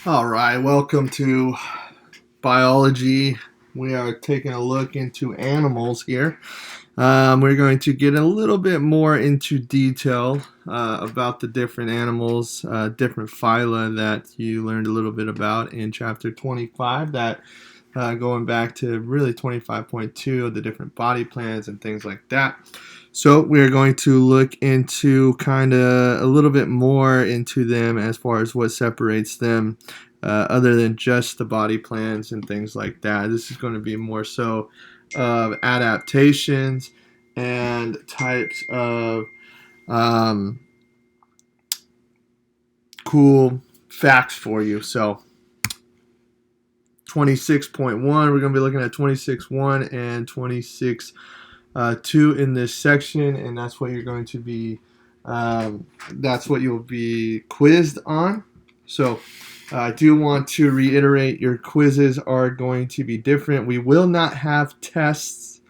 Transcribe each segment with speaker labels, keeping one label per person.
Speaker 1: All right, welcome to biology. We are taking a look into animals here. We're going to get a little bit more into detail about the different animals, different phyla that you learned a little bit about in chapter 25. That going back to really 25.2 of the different body plans and things like that. So we're going to look into kind of a little bit more into them as far as what separates them other than just the body plans and things like that. This is going to be more so of adaptations and types of um, cool facts for you. So 26.1, we're going to be looking at 26.1 and 26.2 in this section, and that's what you're going to be that's what you'll be quizzed on. So I do want to reiterate your quizzes are going to be different. We will not have tests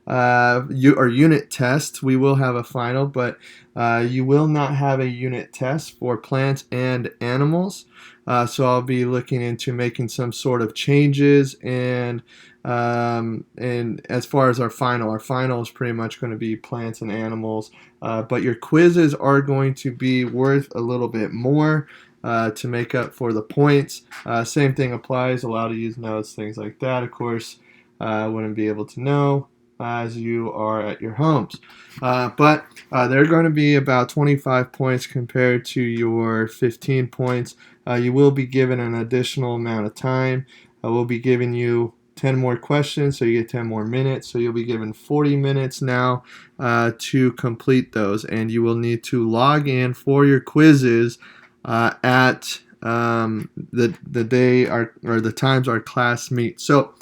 Speaker 1: or unit tests. We will have a final, but you will not have a unit test for plants and animals. So I'll be looking into making some sort of changes, and as far as our final is pretty much going to be plants and animals. But your quizzes are going to be worth a little bit more to make up for the points. Same thing applies. Allowed to use notes, things like that. Of course, wouldn't be able to know as you are at your homes. But they're going to be about 25 points compared to your 15 points. You will be given an additional amount of time. We'll be giving you 10 more questions, so you get 10 more minutes. So you'll be given 40 minutes now to complete those, and you will need to log in for your quizzes at the day or the times our class meets. So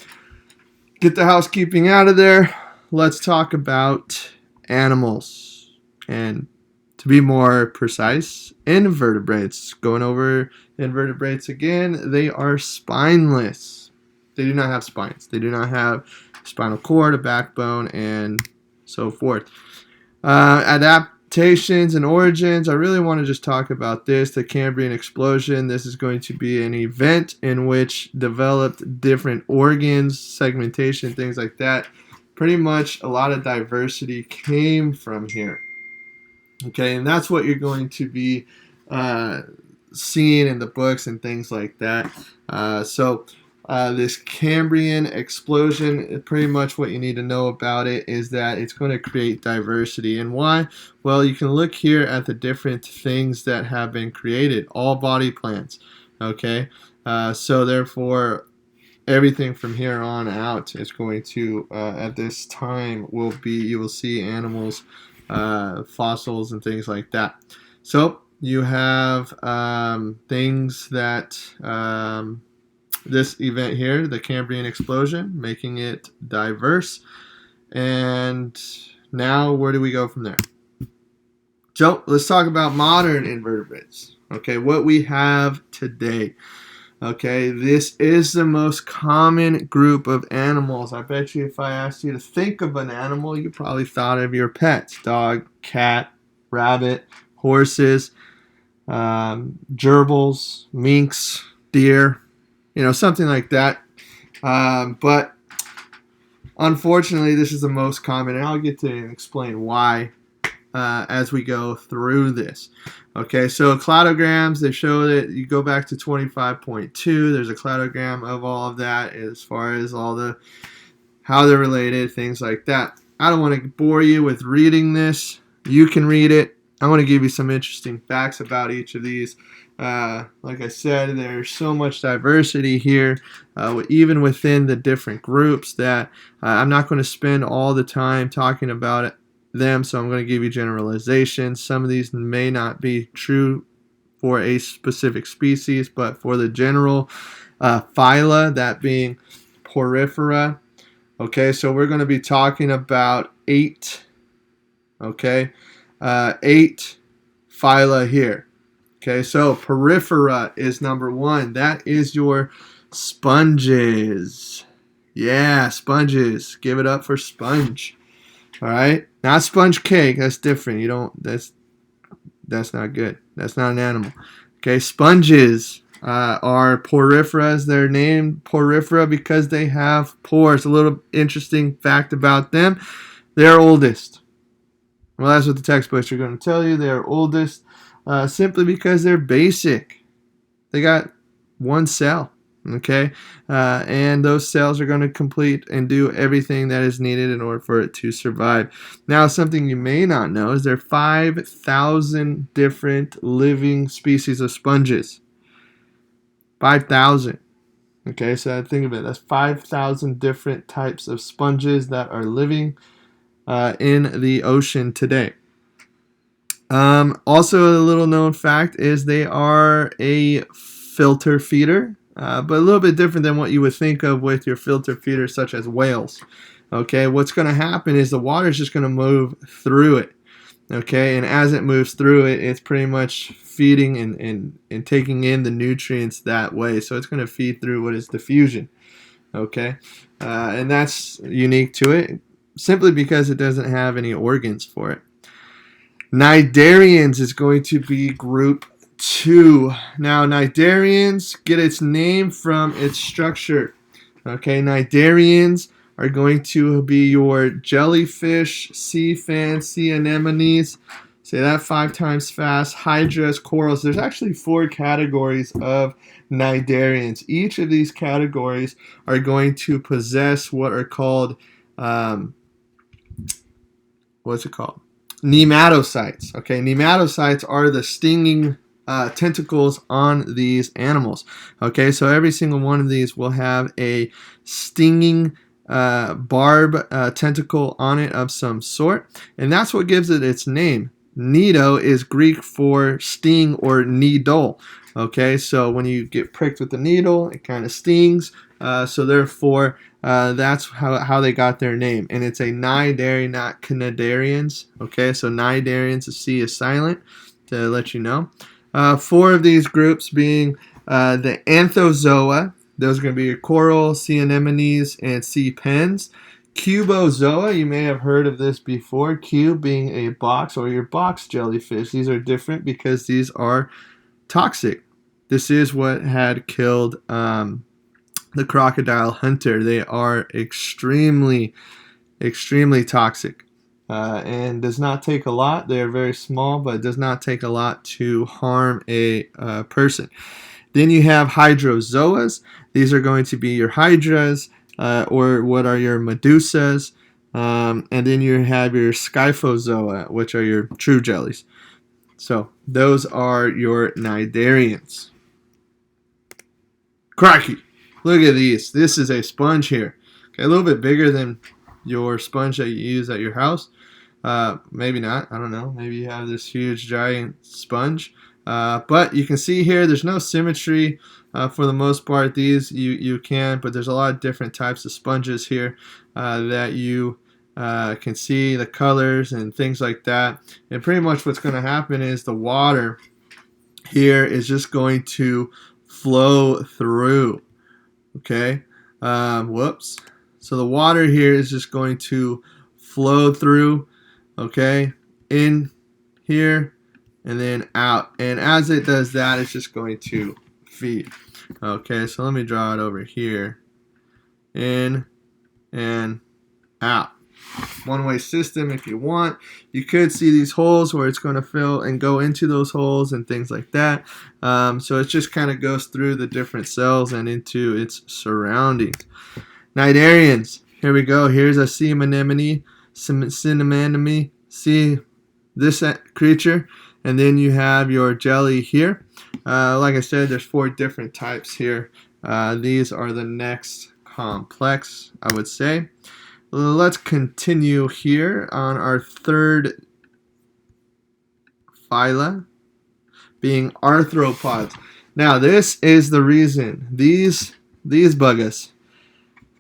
Speaker 1: get the housekeeping out of there. Let's talk about animals, and to be more precise, invertebrates. Going over invertebrates again, they are spineless. They do not have spines. They do not have spinal cord, a backbone, and so forth. Adaptations and origins. I really want to just talk about this. The Cambrian explosion. This is going to be an event in which developed different organs, segmentation, things like that. Pretty much a lot of diversity came from here. Okay, and that's what you're going to be seeing in the books and things like that. This Cambrian explosion, pretty much what you need to know about it is that it's going to create diversity. And why? Well, you can look here at the different things that have been created, all body plants. Okay, so therefore, everything from here on out is going to, at this time, you will see animals, fossils, and things like that. So you have things that this event here, the Cambrian explosion, making it diverse. And now where do we go from there? So let's talk about modern invertebrates. Okay, what we have today. Okay, this is the most common group of animals. I bet you if I asked you to think of an animal, you probably thought of your pets: dog, cat, rabbit, horses, gerbils, minks, deer, something like that. But unfortunately, this is the most common, and I'll get to explain why as we go through this. Okay, so cladograms, they show that you go back to 25.2. There's a cladogram of all of that as far as how they're related, things like that. I don't want to bore you with reading this. You can read it. I want to give you some interesting facts about each of these. Like I said, there's so much diversity here, even within the different groups, that I'm not going to spend all the time talking about it them, so I'm going to give you generalizations. Some of these may not be true for a specific species, but for the general phyla, that being Porifera. Okay, so we're going to be talking about 8 phyla here. Okay, so Porifera is number 1. That is your sponges. Yeah, sponges. Give it up for sponge. All right, not sponge cake. That's different. That's not good. That's not an animal. Okay, sponges are poriferas. They're named porifera because they have pores. A little interesting fact about them. They're oldest. Well, that's what the textbooks are going to tell you. They're oldest simply because they're basic. They got one cell, okay? And those cells are going to complete and do everything that is needed in order for it to survive. Now, something you may not know is there are 5,000 different living species of sponges. 5,000. Okay, so think of it. That's 5,000 different types of sponges that are living in the ocean today. Also, a little known fact is they are a filter feeder, but a little bit different than what you would think of with your filter feeders such as whales. Okay, what's going to happen is the water is just going to move through it. Okay, and as it moves through it, it's pretty much feeding and taking in the nutrients that way. So it's going to feed through what is diffusion. Okay, and that's unique to it simply because it doesn't have any organs for it. Cnidarians is going to be group 2. Now, cnidarians get its name from its structure. Okay, cnidarians are going to be your jellyfish, sea fans, sea anemones. Say that 5 times fast. Hydras, corals. There's actually 4 categories of cnidarians. Each of these categories are going to possess what are called, what's it called? Nematocytes. Okay, nematocytes are the stinging tentacles on these animals. Okay, so every single one of these will have a stinging barb tentacle on it of some sort, and that's what gives it its name. Nido is Greek for sting or needle. Okay, so when you get pricked with the needle, it kind of stings. So therefore, that's how they got their name. And it's a cnidarian, not cnidarians. Okay, so cnidarians, the C is silent to let you know. 4 of these groups being the anthozoa. Those are going to be your coral, sea anemones, and sea pens. Cubozoa, you may have heard of this before. Cube being a box or your box jellyfish. These are different because these are toxic. This is what had killed the crocodile hunter. They are extremely, extremely toxic and does not take a lot. They are very small, but it does not take a lot to harm a person. Then you have hydrozoas. These are going to be your hydras or what are your medusas. And then you have your scyphozoa, which are your true jellies. So those are your cnidarians. Crikey! Look at these. This is a sponge here. Okay, a little bit bigger than your sponge that you use at your house. Maybe not. I don't know. Maybe you have this huge giant sponge. But you can see here there's no symmetry for the most part. These you can, but there's a lot of different types of sponges here that you can see the colors and things like that. And pretty much what's going to happen is the water here is just going to flow through. Okay, whoops. So the water here is just going to flow through, okay, in here and then out. And as it does that, it's just going to feed. Okay, so let me draw it over here. In and out. One-way system if you want. You could see these holes where it's going to fill and go into those holes and things like that. So it just kind of goes through the different cells and into its surroundings. Cnidarians. Here we go. Here's a sea anemone. Cinnamon. See this creature. And then you have your jelly here. Like I said, there's 4 different types here. These are the next complex, I would say. Let's continue here on our third phyla, being arthropods. Now, this is the reason, these buggas,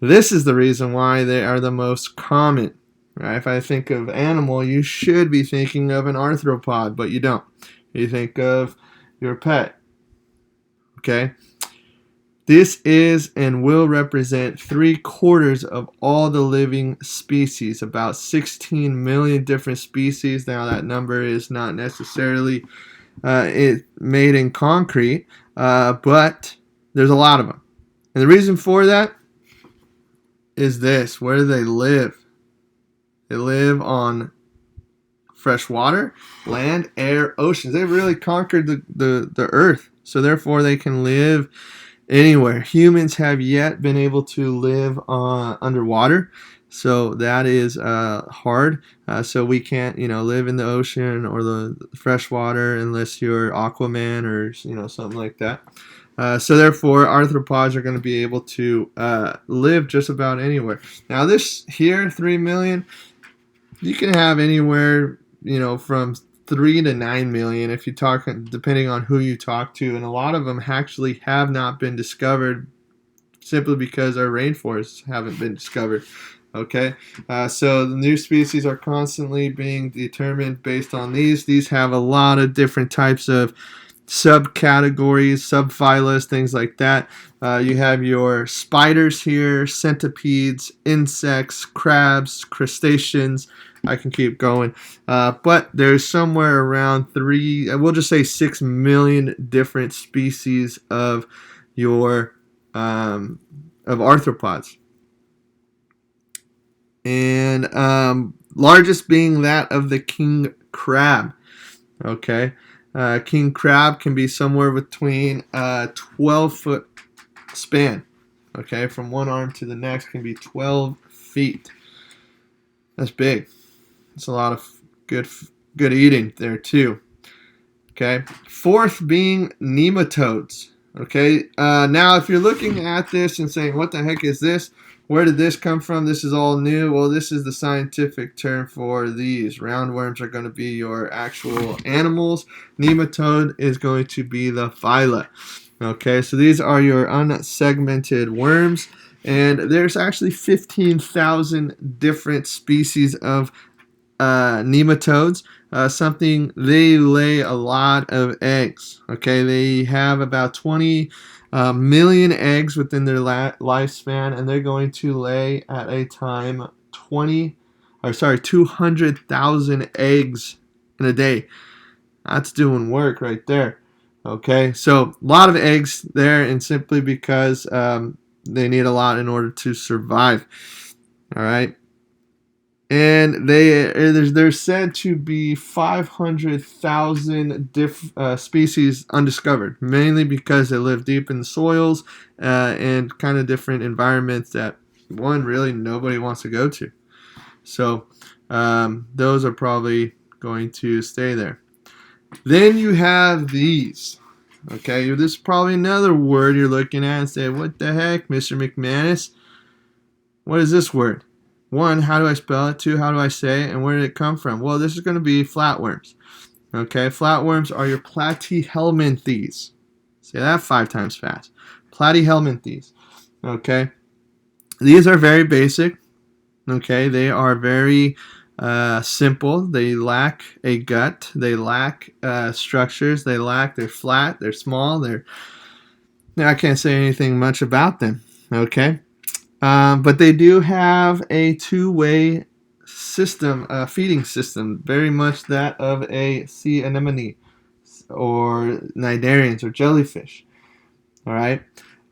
Speaker 1: this is the reason why they are the most common. Right? If I think of animal, you should be thinking of an arthropod, but you don't. You think of your pet. Okay? This is and will represent 3/4 of all the living species, about 16 million different species. Now that number is not necessarily made in concrete, but there's a lot of them. And the reason for that is this: where do they live? They live on fresh water, land, air, oceans. They really conquered the earth. So therefore they can live anywhere. Humans have yet been able to live underwater. So that is hard. So we can't, live in the ocean or the fresh water unless you're Aquaman or something like that. So therefore, arthropods are going to be able to live just about anywhere. Now, this here, 3 million, you can have anywhere, from 3 to 9 million if you talk, depending on who you talk to, and a lot of them actually have not been discovered simply because our rainforests haven't been discovered. Okay, so the new species are constantly being determined based on these. These have a lot of different types of subcategories, subphylas, things like that. You have your spiders here, centipedes, insects, crabs, crustaceans. I can keep going, but there's somewhere around we'll just say 6 million different species of your of arthropods, and largest being that of the king crab. Okay, king crab can be somewhere between 12-foot span. Okay, from one arm to the next can be 12 feet. That's big. It's a lot of good eating there too. Okay, fourth being nematodes. Okay, now if you're looking at this and saying, what the heck is this? Where did this come from? This is all new. Well, this is the scientific term for these. Roundworms are going to be your actual animals. Nematode is going to be the phyla. Okay, so these are your unsegmented worms, and there's actually 15,000 different species of nematodes. They lay a lot of eggs. Okay, they have about 20 million eggs within their lifespan, and they're going to lay at a time 200,000 eggs in a day. That's doing work right there. Okay, so a lot of eggs there, and simply because they need a lot in order to survive. All right. And they're said to be 500,000 species undiscovered, mainly because they live deep in the soils and kind of different environments that really nobody wants to go to. So those are probably going to stay there. Then you have these. Okay, this is probably another word you're looking at and say, what the heck, Mr. McManus? What is this word? One, how do I spell it? Two, how do I say it? And where did it come from? Well, this is going to be flatworms. Okay, flatworms are your platyhelminthes. Say that 5 times fast. Platyhelminthes. Okay, these are very basic. Okay, they are very simple. They lack a gut. They lack structures. They're flat. They're small. I can't say anything much about them. Okay. But they do have a two-way system, feeding system, very much that of a sea anemone or cnidarians or jellyfish. All right,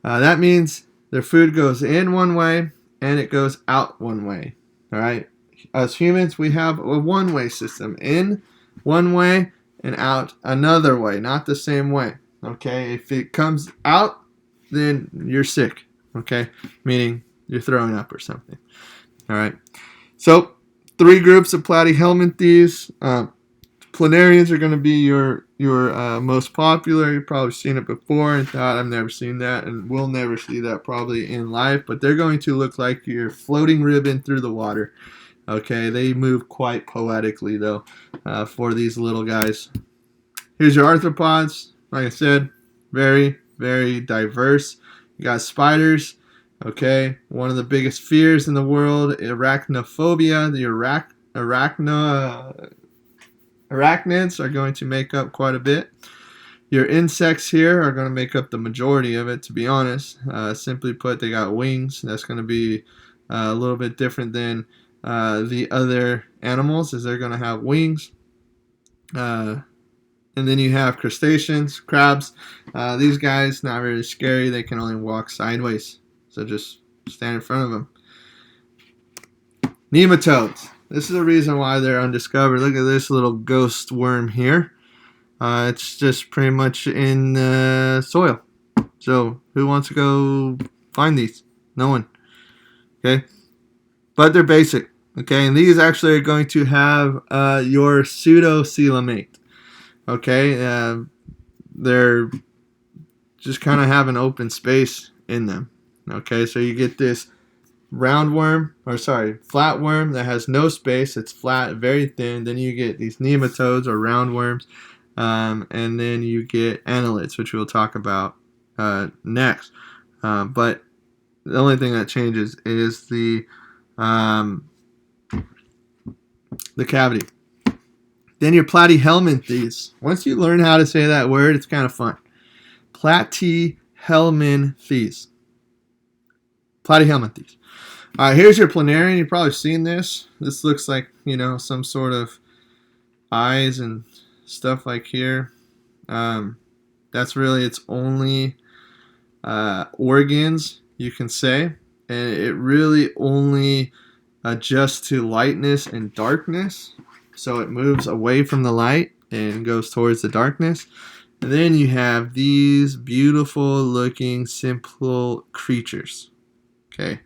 Speaker 1: that means their food goes in one way and it goes out one way. All right, as humans, we have a one-way system: in one way and out another way, not the same way. Okay, if it comes out, then you're sick. Okay, meaning you're throwing up or something. All right. So 3 groups of platyhelminthes. Planarians are going to be your most popular. You've probably seen it before and thought, I've never seen that, and we'll never see that probably in life. But they're going to look like your floating ribbon through the water. Okay. They move quite poetically though for these little guys. Here's your arthropods. Like I said, very, very diverse. You got spiders. Okay, one of the biggest fears in the world, arachnophobia. The arachnids are going to make up quite a bit. Your insects here are going to make up the majority of it, to be honest. Simply put, they got wings. That's going to be a little bit different than the other animals, as they're going to have wings. And then you have crustaceans, crabs. These guys, not very scary. They can only walk sideways. So just stand in front of them. Nematodes. This is the reason why they're undiscovered. Look at this little ghost worm here. It's just pretty much in the soil. So who wants to go find these? No one. Okay. But they're basic. Okay. And these actually are going to have your pseudocoelomate. Okay. They're just kind of have an open space in them. Okay. So you get this flatworm that has no space. It's flat, very thin. Then you get these nematodes or roundworms. And then you get annelids, which we'll talk about next. But the only thing that changes is the cavity. Then your platyhelminthes. Once you learn how to say that word, it's kind of fun. Platyhelminthes. Platyhelminthes. All right, here's your planarian. You've probably seen this. This looks like, some sort of eyes and stuff like here. That's really its only organs, you can say. And it really only adjusts to lightness and darkness. So it moves away from the light and goes towards the darkness. And then you have these beautiful looking simple creatures. Okay.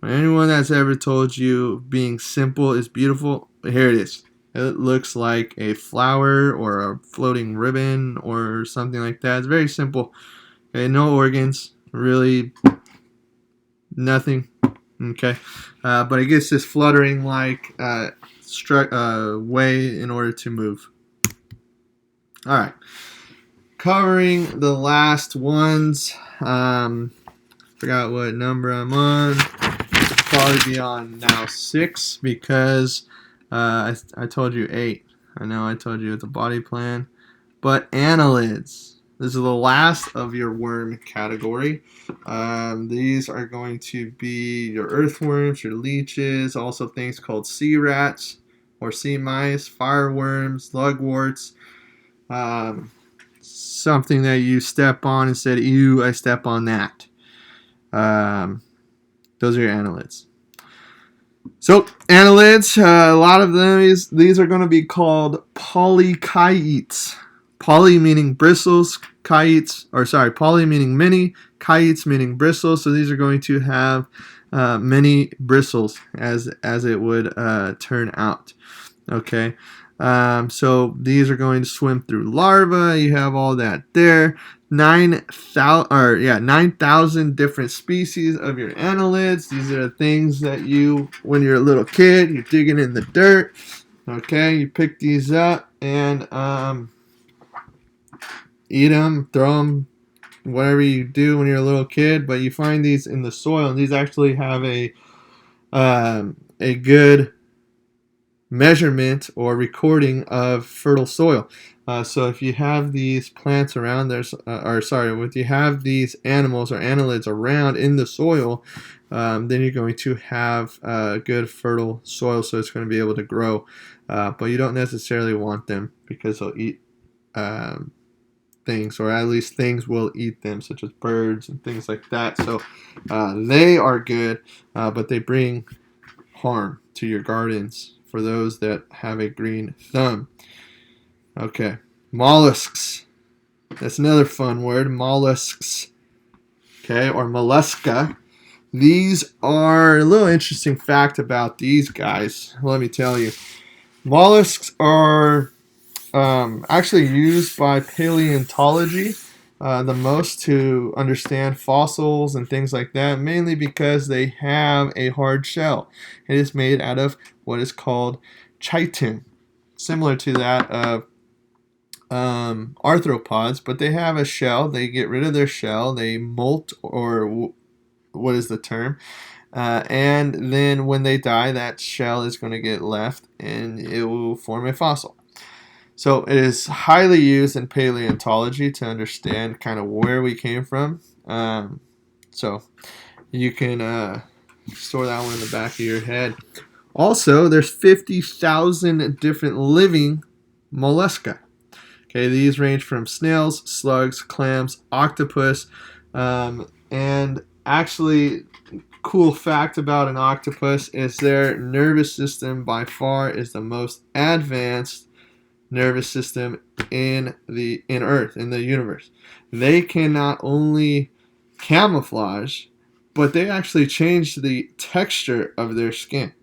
Speaker 1: Anyone that's ever told you being simple is beautiful, here it is. It looks like a flower or a floating ribbon or something like that. It's very simple. Okay, no organs, really nothing. Okay, but it gets this fluttering like way in order to move. All right, covering the last ones. Forgot what number I'm on. Probably be on now 6 because I told you 8. I know I told you it's a body plan. But annelids. This is the last of your worm category. These are going to be your earthworms, your leeches, also things called sea rats or sea mice, fireworms, lugworts. Something that you step on and said, ew, I step on that. Those are your annelids. So, annelids, a lot of these are going to be called polychaetes. Poly meaning bristles, poly meaning many, chaetes meaning bristles. So these are going to have many bristles as it would turn out. Okay. So these are going to swim through larvae. You have all that there. 9,000 different species of your annelids. These are the things that when you're a little kid, you're digging in the dirt. Okay, you pick these up and eat them, throw them, whatever you do when you're a little kid. But you find these in the soil, and these actually have a good measurement or recording of fertile soil. So if you have these plants around, if you have these animals or annelids around in the soil, then you're going to have good fertile soil, so it's going to be able to grow. But you don't necessarily want them because they'll eat things, or at least things will eat them, such as birds and things like that. So they are good, but they bring harm to your gardens for those that have a green thumb. Okay, mollusks. That's another fun word, mollusks. Okay, or mollusca. These are a little interesting fact about these guys. Let me tell you. Mollusks are actually used by paleontology the most to understand fossils and things like that, mainly because they have a hard shell. It is made out of what is called chitin, similar to that of arthropods, but they have a shell. They get rid of their shell, they molt, or what is the term, and then when they die, that shell is going to get left and it will form a fossil. So it is highly used in paleontology to understand kind of where we came from. So you can store that one in the back of your head. Also, there's 50,000 different living mollusca. Okay, these range from snails, slugs, clams, octopus, and actually, cool fact about an octopus is their nervous system by far is the most advanced nervous system in Earth, in the universe. They can not only camouflage, but they actually change the texture of their skin.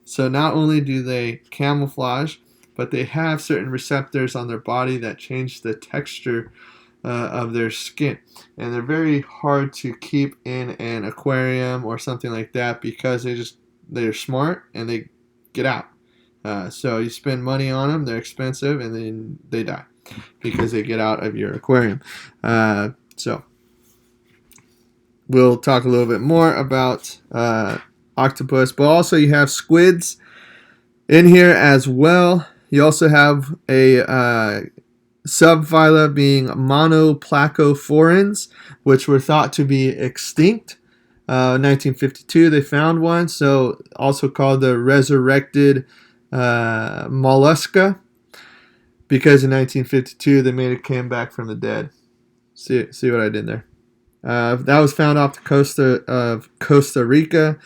Speaker 1: So not only do they camouflage, but they have certain receptors on their body that change the texture of their skin. And they're very hard to keep in an aquarium or something like that because they're smart and they get out. So you spend money on them, they're expensive, and then they die because they get out of your aquarium. So we'll talk a little bit more about octopus, but also you have squids in here as well. You also have a subphyla being monoplacophorans, which were thought to be extinct. 1952 they found one, so also called the resurrected mollusca, because in 1952 they made it came back from the dead. See what I did there? That was found off the coast of Costa Rica.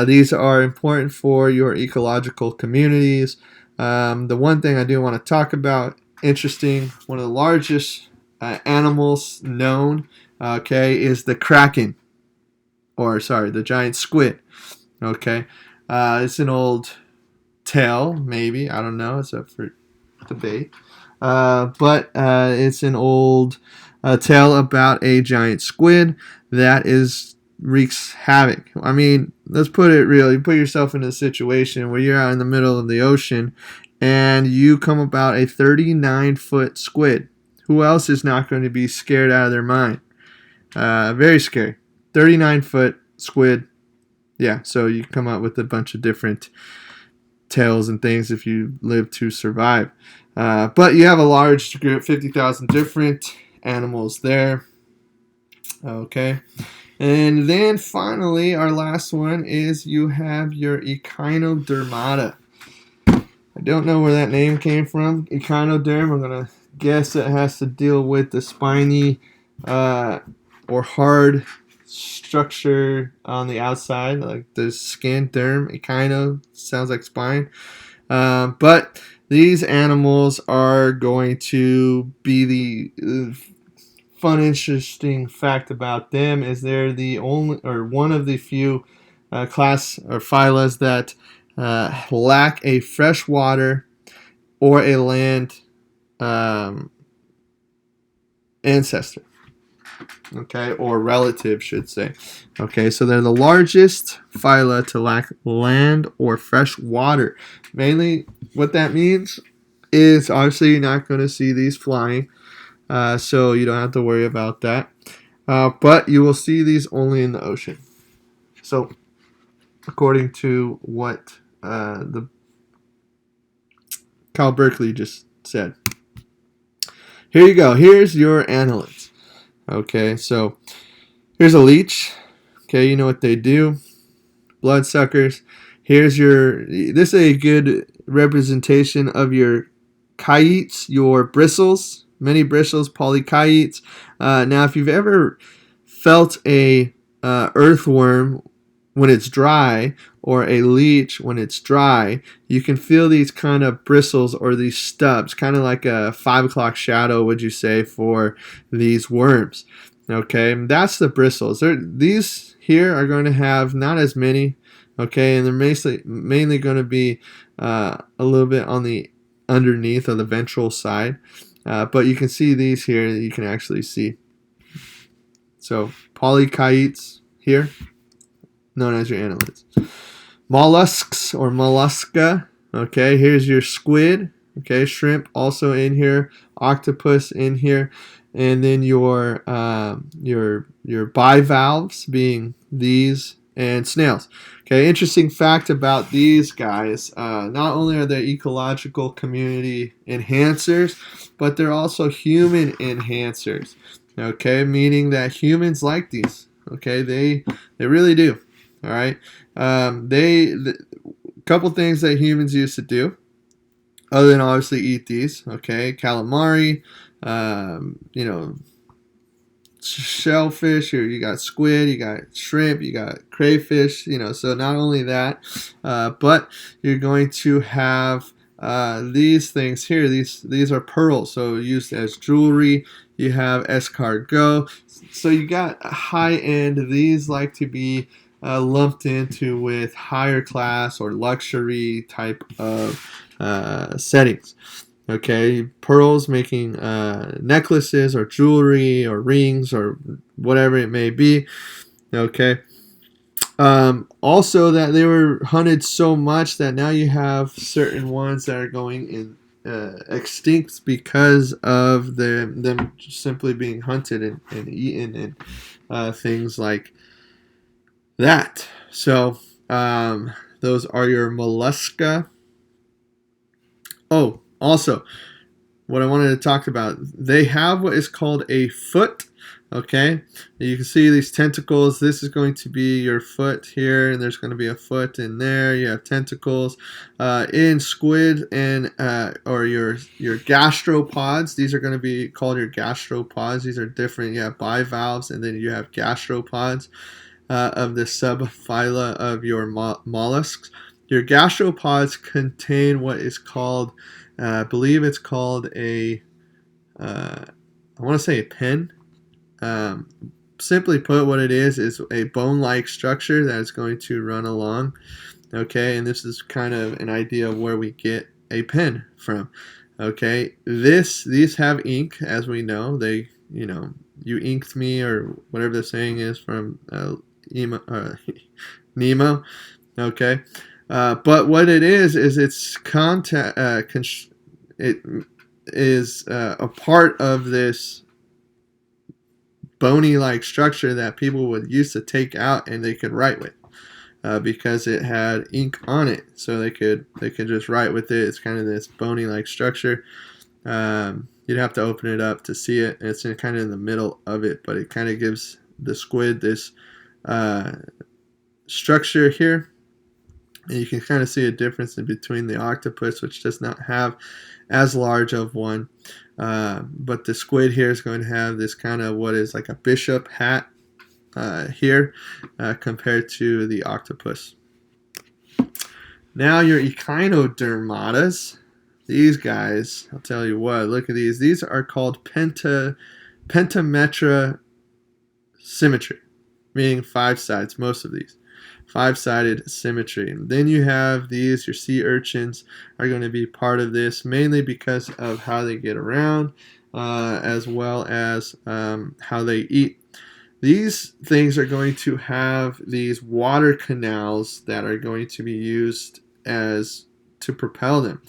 Speaker 1: These are important for your ecological communities. The one thing I do want to talk about, interesting, one of the largest animals known, okay, is the kraken, or sorry, the giant squid. Okay, it's an old tale, maybe, I don't know, it's up for debate, but it's an old tale about a giant squid that wreaks havoc. I mean, let's put it real. You put yourself in a situation where you're out in the middle of the ocean and you come about a 39-foot squid. Who else is not going to be scared out of their mind? Very scary. 39-foot squid. Yeah, so you come up with a bunch of different tales and things if you live to survive. But you have a large group, 50,000 different animals there. Okay. And then finally, our last one is you have your echinodermata. I don't know where that name came from. Echinoderm, I'm going to guess it has to deal with the spiny or hard structure on the outside, like the skin. Derm, echino, sounds like spine. But these animals are going to be the fun, interesting fact about them is they're the only, or one of the few class or phylas that lack a freshwater or a land ancestor. Okay, or relative, should say. Okay, so they're the largest phyla to lack land or fresh water. Mainly, what that means is obviously you're not going to see these flying, so you don't have to worry about that. But you will see these only in the ocean. So, according to what the Cal Berkeley just said. Here you go. Here's your annelids. Okay, so here's a leech. Okay, you know what they do. Bloodsuckers. This is a good representation of your chiates, your bristles, many bristles, polychiates. Now, if you've ever felt a earthworm when it's dry, or a leech when it's dry, you can feel these kind of bristles or these stubs, kind of like a 5 o'clock shadow, would you say, for these worms. Okay, and that's the bristles. These here are going to have not as many, okay, and they're mainly going to be a little bit on the underneath of the ventral side, but you can see these here that you can actually see. So polychiates here, known as your annelids. Mollusks or mollusca. Okay, here's your squid. Okay, shrimp also in here, octopus in here, and then your bivalves being these, and snails. Okay, interesting fact about these guys. Not only are they ecological community enhancers, but they're also human enhancers. Okay, meaning that humans like these. Okay, they really do. All right. Couple things that humans used to do. other than obviously eat these. Okay, calamari, you know, shellfish, or you got squid, you got shrimp, you got crayfish. You know, so not only that, but you're going to have these things here. These are pearls, so used as jewelry. You have escargot. So you got high end. These like to be lumped into with higher class or luxury type of settings. Okay, pearls making necklaces or jewelry or rings or whatever it may be. Okay. Also, that they were hunted so much that now you have certain ones that are going in extinct because of them simply being hunted and eaten and things like that. So those are your mollusca. Oh, also, what I wanted to talk about, they have what is called a foot. Okay, you can see these tentacles. This is going to be your foot here, and there's going to be a foot in there. You have tentacles in squid and or your gastropods. These are going to be called your gastropods. These are different. You have bivalves, and then you have gastropods of the subphyla of your mollusks. Your gastropods contain what is called, I believe it's called I want to say a pen. Um, Simply put, what it is a bone-like structure that is going to run along. Okay, and this is kind of an idea of where we get a pen from. Okay, these have ink, as we know. They, you inked me, or whatever the saying is from Nemo. Okay, but what it is it's contact. It is a part of this bony-like structure that people would use to take out and they could write with, because it had ink on it, so they could just write with it. It's kind of this bony-like structure. You'd have to open it up to see it. It's kind of in the middle of it, but it kind of gives the squid this structure here. And you can kind of see a difference in between the octopus, which does not have as large of one. But the squid here is going to have this kind of what is like a bishop hat here compared to the octopus. Now your echinodermatas. These guys, I'll tell you what, look at these. These are called pentametra symmetry, meaning 5 sides, most of these. 5-sided symmetry. And then you have these, your sea urchins are going to be part of this, mainly because of how they get around, as well as how they eat. These things are going to have these water canals that are going to be used as to propel them.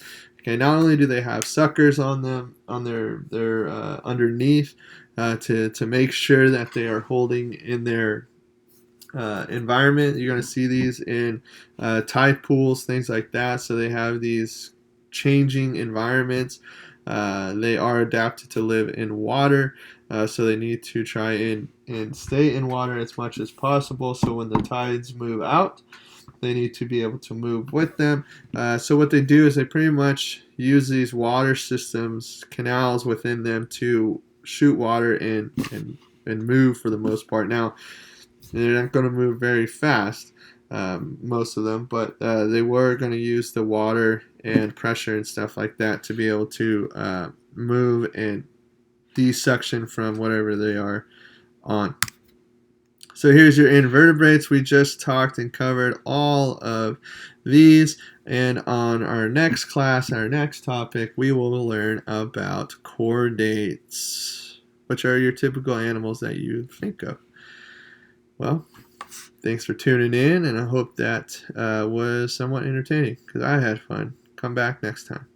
Speaker 1: Okay, not only do they have suckers on them, on their underneath, to make sure that they are holding in their environment. You're going to see these in tide pools, things like that. So they have these changing environments. They are adapted to live in water, so they need to try and stay in water as much as possible. So when the tides move out, they need to be able to move with them. So what they do is they pretty much use these water systems, canals within them, to shoot water and move for the most part. Now, they're not going to move very fast, most of them, but they were going to use the water and pressure and stuff like that to be able to move and desuction from whatever they are on. So here's your invertebrates. We just talked and covered all of these, and on our next class, our next topic, we will learn about chordates, which are your typical animals that you think of. Well, thanks for tuning in, and I hope that was somewhat entertaining, because I had fun. Come back next time.